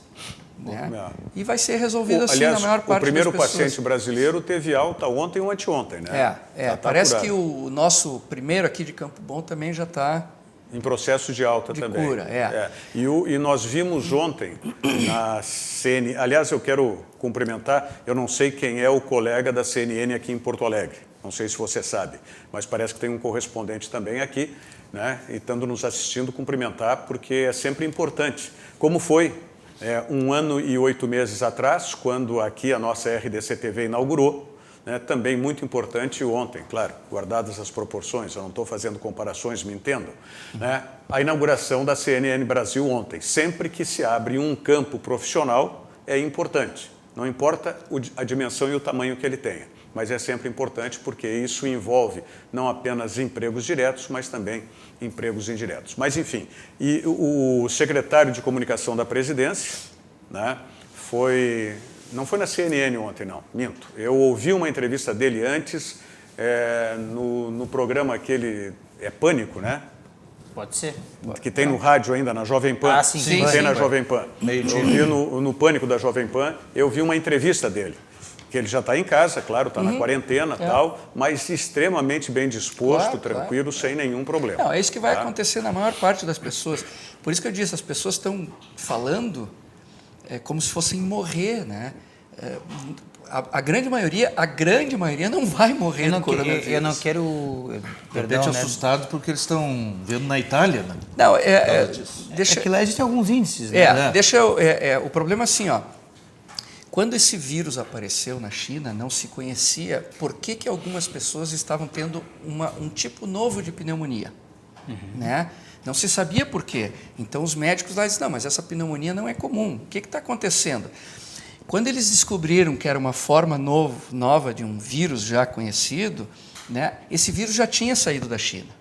né? E vai ser resolvido assim. Aliás, na maior parte das pessoas. O primeiro paciente brasileiro teve alta ontem ou anteontem, né? Parece que o nosso primeiro aqui de Campo Bom também já está... Em processo de alta também. Cura, E nós vimos ontem na CNN... Aliás, eu quero cumprimentar, eu não sei quem é o colega da CNN aqui em Porto Alegre, não sei se você sabe, mas parece que tem um correspondente também aqui, né? E estando nos assistindo, cumprimentar, porque é sempre importante. Como foi 1 ano e 8 meses atrás, quando aqui a nossa RDC-TV inaugurou, né, também muito importante ontem, claro, guardadas as proporções, eu não estou fazendo comparações, me entendam, né, a inauguração da CNN Brasil ontem. Sempre que se abre um campo profissional, é importante, não importa a dimensão e o tamanho que ele tenha, mas é sempre importante porque isso envolve não apenas empregos diretos, mas também empregos indiretos. Mas, enfim, e o secretário de comunicação da presidência, né, não foi na CNN ontem, não, minto. Eu ouvi uma entrevista dele antes, no programa aquele, Pânico, né? Pode ser. Que tem no rádio ainda, na Jovem Pan. Sim. Tem na Jovem Pan. Eu vi no Pânico da Jovem Pan, eu vi uma entrevista dele. Que ele já está em casa, claro, está na quarentena e tal, mas extremamente bem disposto, tranquilo, sem nenhum problema. Não, é isso que vai acontecer na maior parte das pessoas. Por isso que eu disse, as pessoas estão falando como se fossem morrer, né? A grande maioria não vai morrer do coronavírus. Eu não quero... Perdão, assustado porque eles estão vendo na Itália, né? Não, que lá existem alguns índices, né? O problema é assim, ó. Quando esse vírus apareceu na China, não se conhecia por que algumas pessoas estavam tendo um tipo novo de pneumonia, né? Não se sabia por quê. Então os médicos lá diziam, não, mas essa pneumonia não é comum. O que está acontecendo? Quando eles descobriram que era uma forma nova de um vírus já conhecido, né, esse vírus já tinha saído da China.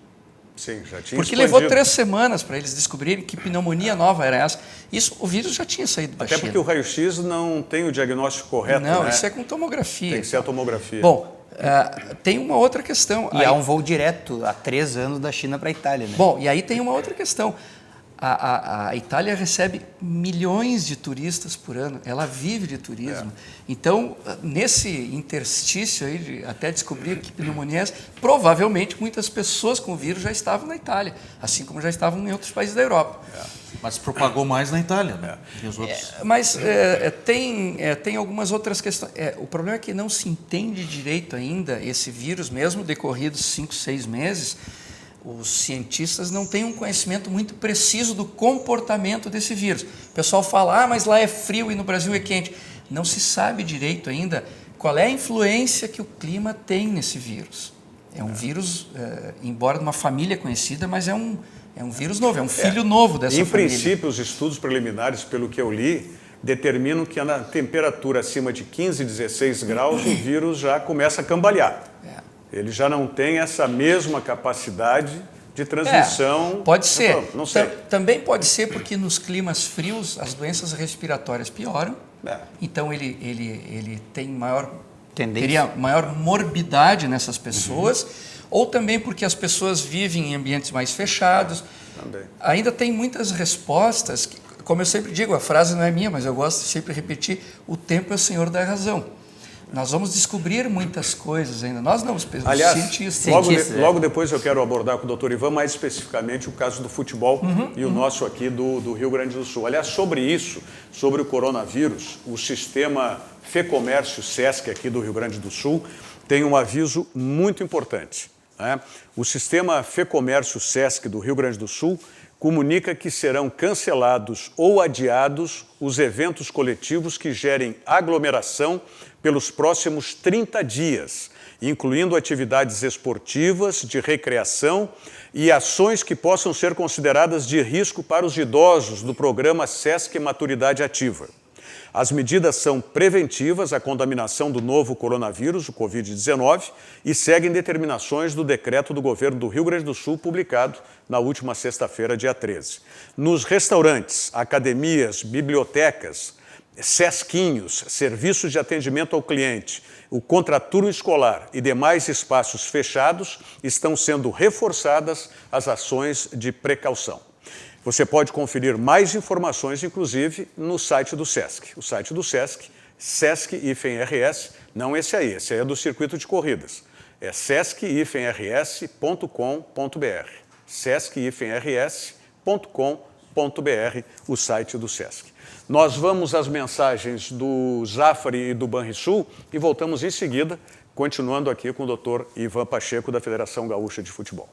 Sim, já tinha Porque expandido. levou 3 semanas para eles descobrirem que pneumonia nova era essa. O vírus já tinha saído da China. Até porque o raio-x não tem o diagnóstico correto, Não, né? isso é com tomografia. Tem que ser a tomografia. Bom, tem uma outra questão. E há um voo direto há 3 anos da China para a Itália, né? Bom, e aí tem uma outra questão. A Itália recebe milhões de turistas por ano, ela vive de turismo. Então, nesse interstício aí, até descobrir que pneumonia é essa, provavelmente muitas pessoas com o vírus já estavam na Itália, assim como já estavam em outros países da Europa. Mas propagou mais na Itália, né? E os outros... Mas tem algumas outras questões. O problema é que não se entende direito ainda esse vírus, mesmo decorridos 5, 6 meses, os cientistas não têm um conhecimento muito preciso do comportamento desse vírus. O pessoal fala, mas lá é frio e no Brasil é quente. Não se sabe direito ainda qual é a influência que o clima tem nesse vírus. É um vírus, embora de uma família conhecida, mas é um vírus novo, é um filho novo dessa família. Em princípio, os estudos preliminares, pelo que eu li, determinam que na temperatura acima de 15, 16 graus, o vírus já começa a cambalear. Ele já não tem essa mesma capacidade de transmissão. Pode ser. Não sei. Também pode ser porque nos climas frios as doenças respiratórias pioram. Então ele tem teria maior morbidade nessas pessoas. Ou também porque as pessoas vivem em ambientes mais fechados. Também. Ainda tem muitas respostas. Como eu sempre digo, a frase não é minha, mas eu gosto de sempre repetir: o tempo é o senhor da razão. Nós vamos descobrir muitas coisas ainda. Nós não, os cientistas. Logo depois eu quero abordar com o Dr. Ivan mais especificamente o caso do futebol e o nosso aqui do Rio Grande do Sul. Aliás, sobre isso, sobre o coronavírus, o sistema FEComércio SESC aqui do Rio Grande do Sul tem um aviso muito importante, né? O sistema FEComércio SESC do Rio Grande do Sul comunica que serão cancelados ou adiados os eventos coletivos que gerem aglomeração pelos próximos 30 dias, incluindo atividades esportivas, de recreação e ações que possam ser consideradas de risco para os idosos do programa SESC Maturidade Ativa. As medidas são preventivas à contaminação do novo coronavírus, o Covid-19, e seguem determinações do decreto do governo do Rio Grande do Sul, publicado na última sexta-feira, dia 13. Nos restaurantes, academias, bibliotecas, sesquinhos, serviços de atendimento ao cliente, o contraturno escolar e demais espaços fechados, estão sendo reforçadas as ações de precaução. Você pode conferir mais informações, inclusive, no site do SESC. O site do SESC, SESC-RS, não esse aí é do circuito de corridas. É sesc-rs.com.br. sesc-rs.com.br, o site do SESC. Nós vamos às mensagens do Zafari e do Banrisul e voltamos em seguida, continuando aqui com o Dr. Ivan Pacheco, da Federação Gaúcha de Futebol.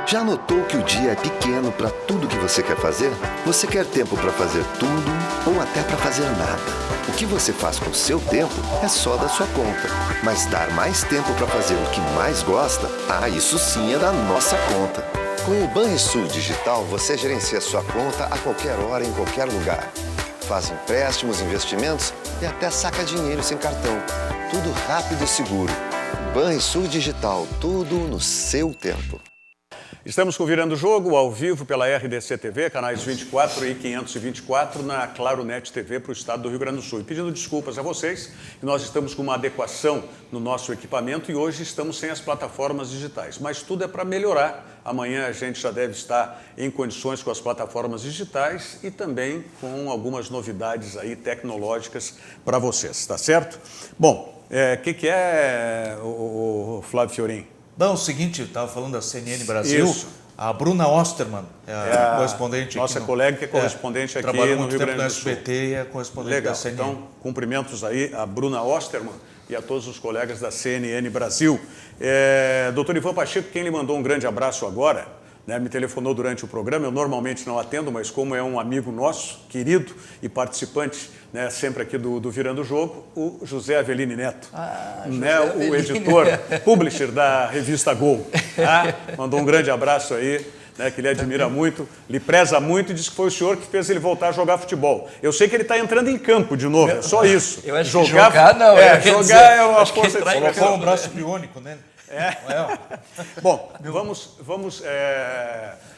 Já notou que o dia é pequeno para tudo que você quer fazer? Você quer tempo para fazer tudo ou até para fazer nada? O que você faz com o seu tempo é só da sua conta. Mas dar mais tempo para fazer o que mais gosta, isso sim é da nossa conta. Com o Banrisul Digital, você gerencia sua conta a qualquer hora, em qualquer lugar. Faz empréstimos, investimentos e até saca dinheiro sem cartão. Tudo rápido e seguro. Banrisul Digital, tudo no seu tempo. Estamos com Virando o Jogo, ao vivo pela RDC TV, canais 24 e 524, na Claro Net TV para o estado do Rio Grande do Sul. E pedindo desculpas a vocês, nós estamos com uma adequação no nosso equipamento e hoje estamos sem as plataformas digitais. Mas tudo é para melhorar. Amanhã a gente já deve estar em condições com as plataformas digitais e também com algumas novidades aí tecnológicas para vocês, tá certo? Bom, que é o Flávio Fiorin? Não, o seguinte, eu estava falando da CNN Brasil. Isso. A Bruna Osterman é a correspondente nossa aqui. colega que é correspondente aqui trabalhou no muito Rio tempo Grande no do Sul. SBT e é correspondente Legal. da CNN. Então, cumprimentos aí a Bruna Osterman e a todos os colegas da CNN Brasil. Doutor Ivan Pacheco, quem lhe mandou um grande abraço agora, né, me telefonou durante o programa, eu normalmente não atendo, mas como é um amigo nosso, querido e participante, né, sempre aqui do Virando o Jogo, o José Avelini Neto, né, o editor, publisher da revista Gol. Tá? Mandou um grande abraço aí, né, que ele admira muito, lhe preza muito e disse que foi o senhor que fez ele voltar a jogar futebol. Eu sei que ele está entrando em campo de novo, é só isso. Eu acho que jogar não. Jogar é uma força de Colocou um braço biônico nele. Bom, vamos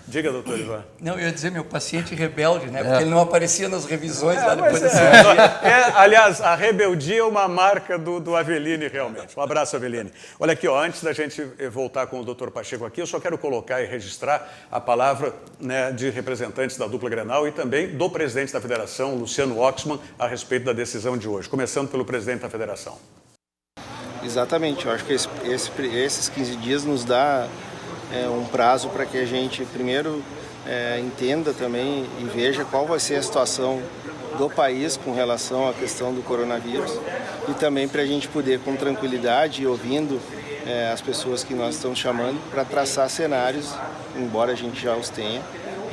diga, doutor Ivan. Não, eu ia dizer meu paciente rebelde, né? Porque ele não aparecia nas revisões lá depois da aliás, a rebeldia é uma marca do Avelini, realmente. Um abraço, Avelini. Olha aqui, ó, antes da gente voltar com o doutor Pacheco aqui, eu só quero colocar e registrar a palavra, né, de representantes da dupla Grenal e também do presidente da federação, Luciano Oxman, a respeito da decisão de hoje. Começando pelo presidente da federação. Exatamente, eu acho que esses 15 dias nos dá um prazo para que a gente primeiro entenda também e veja qual vai ser a situação do país com relação à questão do coronavírus e também para a gente poder com tranquilidade e ouvindo as pessoas que nós estamos chamando para traçar cenários, embora a gente já os tenha,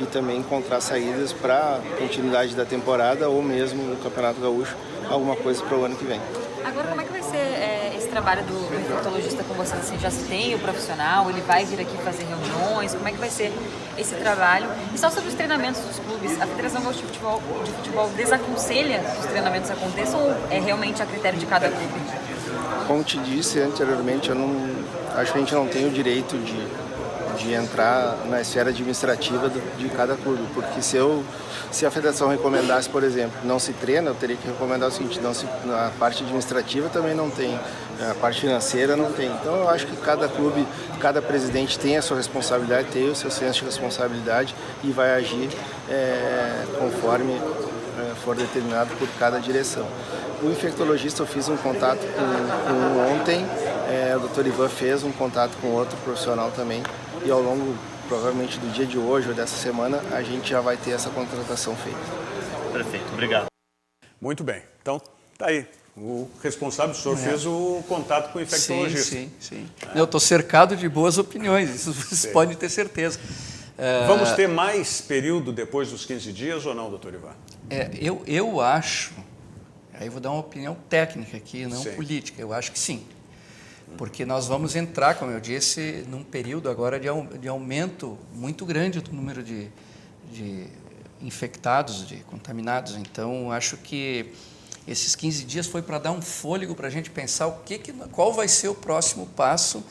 e também encontrar saídas para a continuidade da temporada ou mesmo no Campeonato Gaúcho, alguma coisa para o ano que vem. Agora, como é que vai ser esse trabalho do infectologista com vocês? Assim, já se tem o profissional, ele vai vir aqui fazer reuniões, como é que vai ser esse trabalho? E só sobre os treinamentos dos clubes, a Federação Gaúcha de Futebol desaconselha que os treinamentos aconteçam ou é realmente a critério de cada clube? Como te disse anteriormente, acho que a gente não tem o direito de entrar na esfera administrativa de cada clube, porque se a federação recomendasse, por exemplo, não se treina, eu teria que recomendar o seguinte, a parte administrativa também não tem, a parte financeira não tem. Então eu acho que cada clube, cada presidente tem a sua responsabilidade, tem o seu senso de responsabilidade e vai agir conforme for determinado por cada direção. O infectologista, eu fiz um contato com ontem, o doutor Ivan fez um contato com outro profissional também, e ao longo, provavelmente, do dia de hoje ou dessa semana, a gente já vai ter essa contratação feita. Perfeito, obrigado. Muito bem, então tá aí. O responsável, o senhor fez o contato com o infectologista. Sim. Eu estou cercado de boas opiniões, isso vocês podem ter certeza. Vamos ter mais período depois dos 15 dias ou não, doutor Ivan? Eu acho, aí eu vou dar uma opinião técnica aqui, não política, eu acho que sim. Porque nós vamos entrar, como eu disse, num período agora de aumento muito grande do número de infectados, de contaminados. Então, acho que esses 15 dias foi para dar um fôlego para a gente pensar qual vai ser o próximo passo,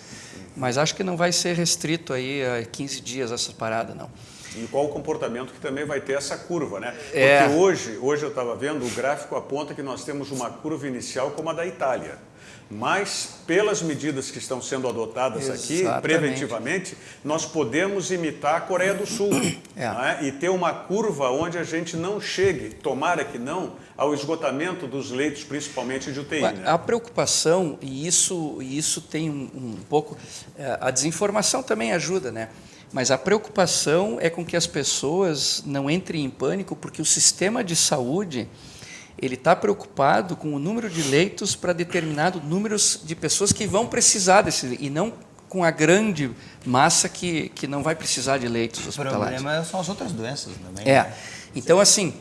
mas acho que não vai ser restrito aí a 15 dias essa parada, não. E qual o comportamento que também vai ter essa curva, né? Porque hoje eu estava vendo, o gráfico aponta que nós temos uma curva inicial como a da Itália. Mas, pelas medidas que estão sendo adotadas aqui, preventivamente, nós podemos imitar a Coreia do Sul. Né? E ter uma curva onde a gente não chegue, tomara que não, ao esgotamento dos leitos, principalmente de UTI. Né? A preocupação, e isso tem um pouco... A desinformação também ajuda, né? Mas a preocupação é com que as pessoas não entrem em pânico, porque o sistema de saúde... ele está preocupado com o número de leitos para determinado número de pessoas que vão precisar desse, e não com a grande massa que não vai precisar de leitos hospitalares. O problema são as outras doenças também. Então, assim,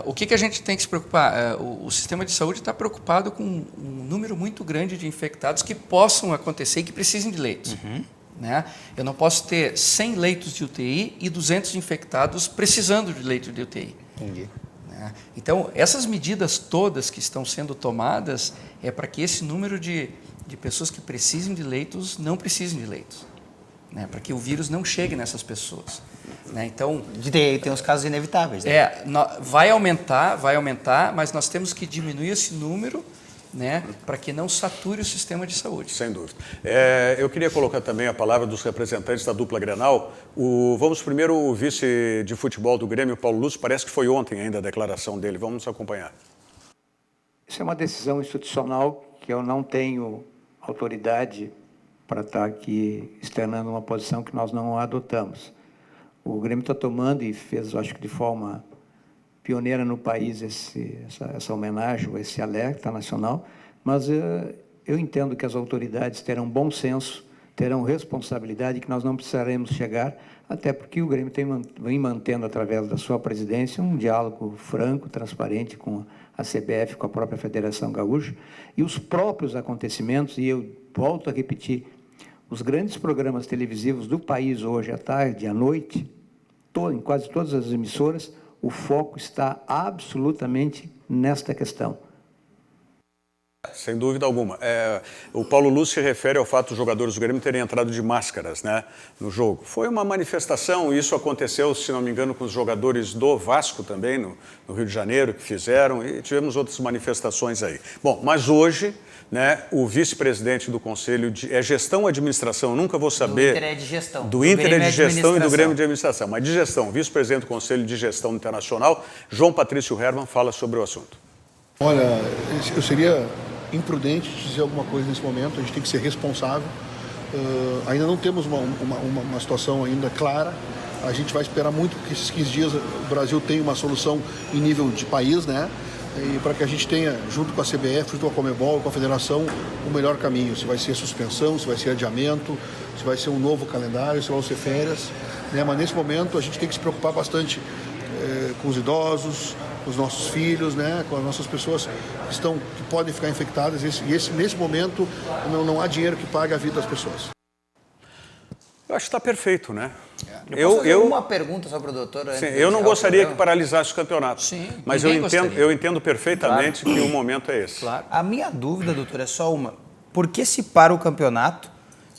o que a gente tem que se preocupar? O sistema de saúde está preocupado com um número muito grande de infectados que possam acontecer e que precisem de leitos. Né? Eu não posso ter 100 leitos de UTI e 200 infectados precisando de leito de UTI. Entendi. Então, essas medidas todas que estão sendo tomadas é para que esse número de pessoas que precisem de leitos não precisem de leitos, né? Para que o vírus não chegue nessas pessoas. Né? Então, tem uns casos inevitáveis. Né? Vai aumentar, mas nós temos que diminuir esse número, né, para que não sature o sistema de saúde. Sem dúvida. Eu queria colocar também a palavra dos representantes da dupla Grenal. Vamos primeiro o vice de futebol do Grêmio, Paulo Lúcio, parece que foi ontem ainda a declaração dele. Vamos acompanhar. Isso é uma decisão institucional que eu não tenho autoridade para estar aqui externando uma posição que nós não adotamos. O Grêmio está tomando e fez, acho que de forma pioneira no país, essa homenagem, esse alerta nacional, mas eu entendo que as autoridades terão bom senso, terão responsabilidade e que nós não precisaremos chegar, até porque o Grêmio vem mantendo, através da sua presidência, um diálogo franco, transparente com a CBF, com a própria Federação Gaúcha, e os próprios acontecimentos, e eu volto a repetir, os grandes programas televisivos do país hoje, à tarde, à noite, em quase todas as emissoras, o foco está absolutamente nesta questão. Sem dúvida alguma. O Paulo Lúcio se refere ao fato dos jogadores do Grêmio terem entrado de máscaras, né, no jogo. Foi uma manifestação, isso aconteceu, se não me engano, com os jogadores do Vasco também, no Rio de Janeiro, que fizeram, e tivemos outras manifestações aí. Bom, mas hoje, né, o vice-presidente do Conselho é Gestão ou Administração, eu nunca vou saber. Do Inter é de Gestão. Do Inter é de Gestão e do Grêmio de Administração. Mas de Gestão, o vice-presidente do Conselho de Gestão Internacional, João Patrício Herman, fala sobre o assunto. Olha, eu seria imprudente dizer alguma coisa nesse momento, a gente tem que ser responsável. Ainda não temos uma situação ainda clara, a gente vai esperar muito porque esses 15 dias o Brasil tem uma solução em nível de país, né? E para que a gente tenha, junto com a CBF, junto com a Conmebol, com a Federação, o melhor caminho. Se vai ser suspensão, se vai ser adiamento, se vai ser um novo calendário, se vão ser férias, né? Mas nesse momento a gente tem que se preocupar bastante com os idosos, com os nossos filhos, né, com as nossas pessoas que podem ficar infectadas. Nesse momento não há dinheiro que pague a vida das pessoas. Eu acho que está perfeito, né? Eu posso fazer uma pergunta só para o doutor? Sim, eu não gostaria que paralisasse o campeonato. Sim, mas eu entendo perfeitamente que o momento é esse. Claro. A minha dúvida, doutor, é só uma. Por que se para o campeonato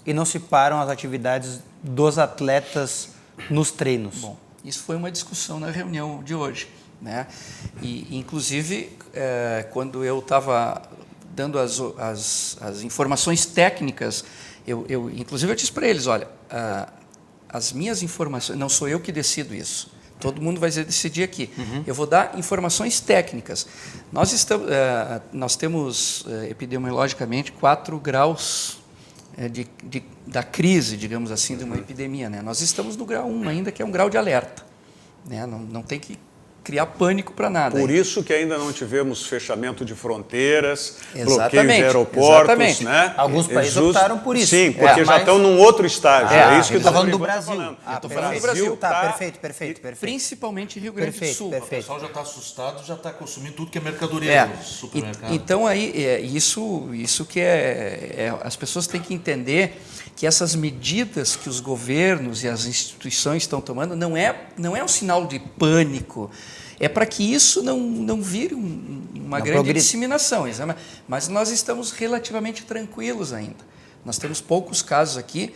e não se param as atividades dos atletas nos treinos? Bom, isso foi uma discussão na reunião de hoje, né? E, inclusive, quando eu estava dando as informações técnicas, inclusive eu disse para eles, olha, as minhas informações, não sou eu que decido isso, todo mundo vai decidir aqui. Eu vou dar informações técnicas. Nós temos, epidemiologicamente, 4 graus da crise, digamos assim, de uma epidemia, né? Nós estamos no grau 1 ainda, que é um grau de alerta, né? Não tem que criar pânico para nada. Por isso que ainda não tivemos fechamento de fronteiras, exatamente, bloqueio de aeroportos, né? Alguns países optaram por isso. Sim, porque já estão num outro estágio. É isso que está falando do Brasil. Estou falando do Brasil. Tá, perfeito. Principalmente Rio Grande do Sul. O pessoal já está assustado, já está consumindo tudo que é mercadoria no supermercado. Então, aí, isso que as pessoas têm que entender que essas medidas que os governos e as instituições estão tomando não é um sinal de pânico, é para que isso não vire uma grande disseminação. Mas nós estamos relativamente tranquilos ainda. Nós temos poucos casos aqui.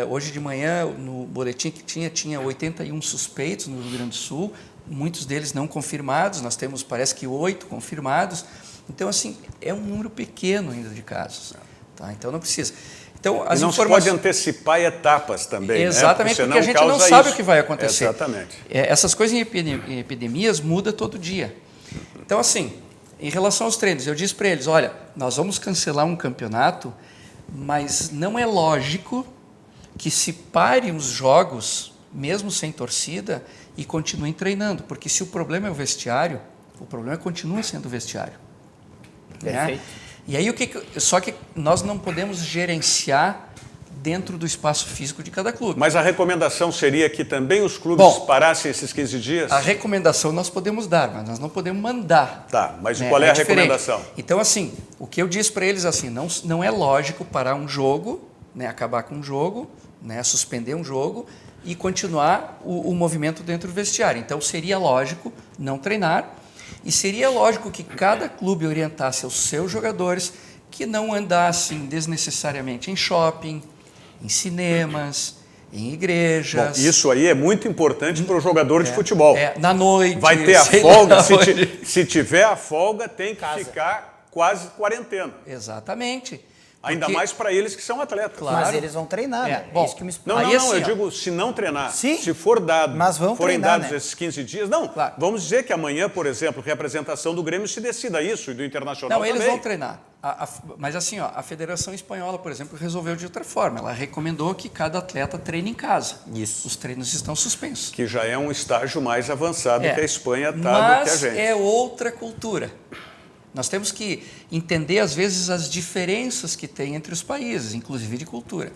Hoje de manhã, no boletim que tinha 81 suspeitos no Rio Grande do Sul, muitos deles não confirmados, nós temos, parece que 8 confirmados. Então, assim, é um número pequeno ainda de casos. Tá? Então, não precisa. Então, as não se pode antecipar etapas também, exatamente, né? Porque a gente não sabe o que vai acontecer. Exatamente. Essas coisas em epidemias mudam todo dia. Então, assim, em relação aos treinos, eu disse para eles, olha, nós vamos cancelar um campeonato, mas não é lógico que se pare os jogos, mesmo sem torcida, e continuem treinando, porque se o problema é o vestiário, o problema continua sendo o vestiário. Perfeito. Né? E aí, só que nós não podemos gerenciar dentro do espaço físico de cada clube. Mas a recomendação seria que também os clubes parassem esses 15 dias? A recomendação nós podemos dar, mas nós não podemos mandar. Tá, mas qual é a recomendação? Então, assim, o que eu disse para eles, assim, não é lógico parar um jogo, né, acabar com um jogo, né, suspender um jogo e continuar o movimento dentro do vestiário. Então, seria lógico não treinar. E seria lógico que cada clube orientasse os seus jogadores que não andassem desnecessariamente em shopping, em cinemas, em igrejas. Bom, isso aí é muito importante para o jogador de futebol. Na noite. Vai ter a folga. Se tiver a folga, tem que ficar quase quarentena. Exatamente. Ainda mais para eles que são atletas. Claro. Mas eles vão treinar, né? Bom, isso que me não, eu digo se não treinar. Sim, se forem dados né? esses 15 dias. Não, vamos dizer que amanhã, por exemplo, representação do Grêmio se decida isso e do Internacional também. Eles vão treinar. Mas assim, ó, a Federação Espanhola, por exemplo, resolveu de outra forma. Ela recomendou que cada atleta treine em casa. Isso. Os treinos estão suspensos. Que já é um estágio mais avançado que a Espanha está do que a Mas gente. é outra cultura. Nós temos que entender, às vezes, as diferenças que tem entre os países, inclusive de cultura.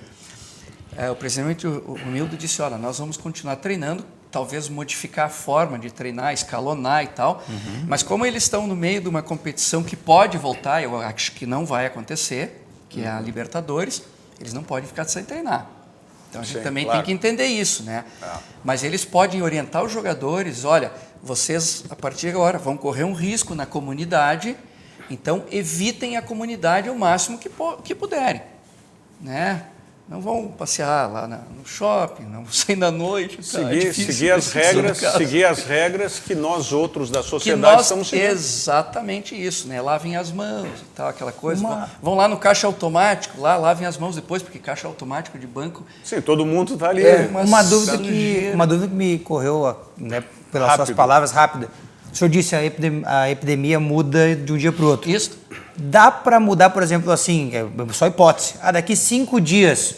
O presidente Romildo disse, olha, nós vamos continuar treinando, talvez modificar a forma de treinar, escalonar e tal, mas como eles estão no meio de uma competição que pode voltar, eu acho que não vai acontecer, que é a Libertadores, eles não podem ficar sem treinar. Então a gente também tem que entender isso, né? Mas eles podem orientar os jogadores, olha, vocês a partir de agora vão correr um risco na comunidade, então evitem a comunidade o máximo que puderem, né? Não vão passear lá no shopping, não vão sair da noite. Seguir as regras que nós outros da sociedade estamos seguindo. Exatamente isso, né? Lavem as mãos e tal, aquela coisa. Vão lá no caixa automático, lá lavem as mãos depois, porque caixa automático de banco... Sim, todo mundo está ali. Uma dúvida que me correu, né, pelas suas palavras, rápida. O senhor disse que a epidemia muda de um dia para o outro. Isso. Dá para mudar, por exemplo, assim, só hipótese. Daqui 5 dias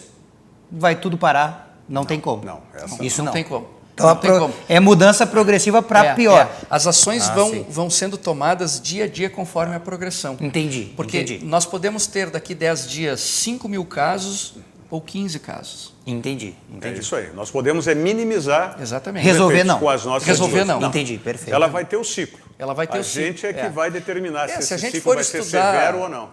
vai tudo parar? Não tem como. Isso não tem como. Então, é mudança progressiva para pior. As ações vão sendo tomadas dia a dia conforme a progressão. Entendi. Porque nós podemos ter daqui 10 dias 5 mil casos ou 15 casos. Entendi. É isso aí. Nós podemos minimizar. Exatamente. Resolver não. Com as nossas Resolver não. Entendi, perfeito. Ela vai ter o ciclo. Ela vai ter a o ciclo. gente que vai determinar se esse a gente ciclo for vai ser estudar, severo ou não.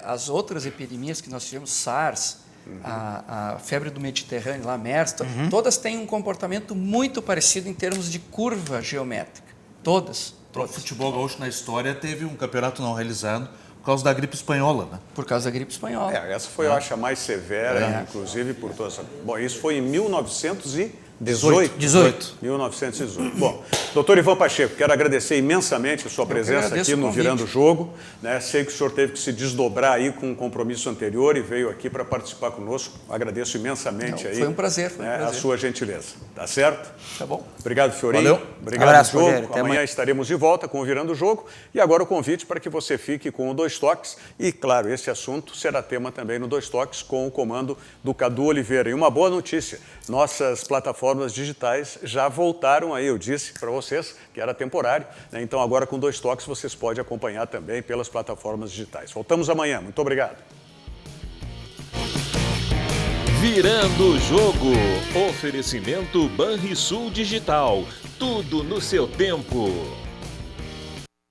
As outras epidemias que nós tivemos, SARS, a febre do Mediterrâneo, lá, MERS, todas têm um comportamento muito parecido em termos de curva geométrica. Todas. O futebol gaúcho na história teve um campeonato não realizado por causa da gripe espanhola, né? Por causa da gripe espanhola. Essa foi, eu acho, a mais severa, inclusive, por toda essa... Bom, isso foi em 1918. 1918. Bom, doutor Ivan Pacheco, quero agradecer imensamente a sua presença aqui no Virando o Jogo. Né? Sei que o senhor teve que se desdobrar aí com um compromisso anterior e veio aqui para participar conosco. Agradeço imensamente aí. Foi um prazer, a sua gentileza. Tá certo? Tá bom. Obrigado, Fiorinho. Valeu. Obrigado, abraço, jogo. Rogério. Amanhã estaremos de volta com o Virando o Jogo. E agora o convite para que você fique com o Dois Toques. E, claro, esse assunto será tema também no Dois Toques com o comando do Cadu Oliveira. E uma boa notícia, nossas plataformas digitais já voltaram aí. Eu disse para vocês que era temporário, né? Então agora com Dois Toques vocês podem acompanhar também pelas plataformas digitais. Voltamos amanhã. Muito obrigado. Virando o Jogo. Oferecimento Banrisul Digital. Tudo no seu tempo.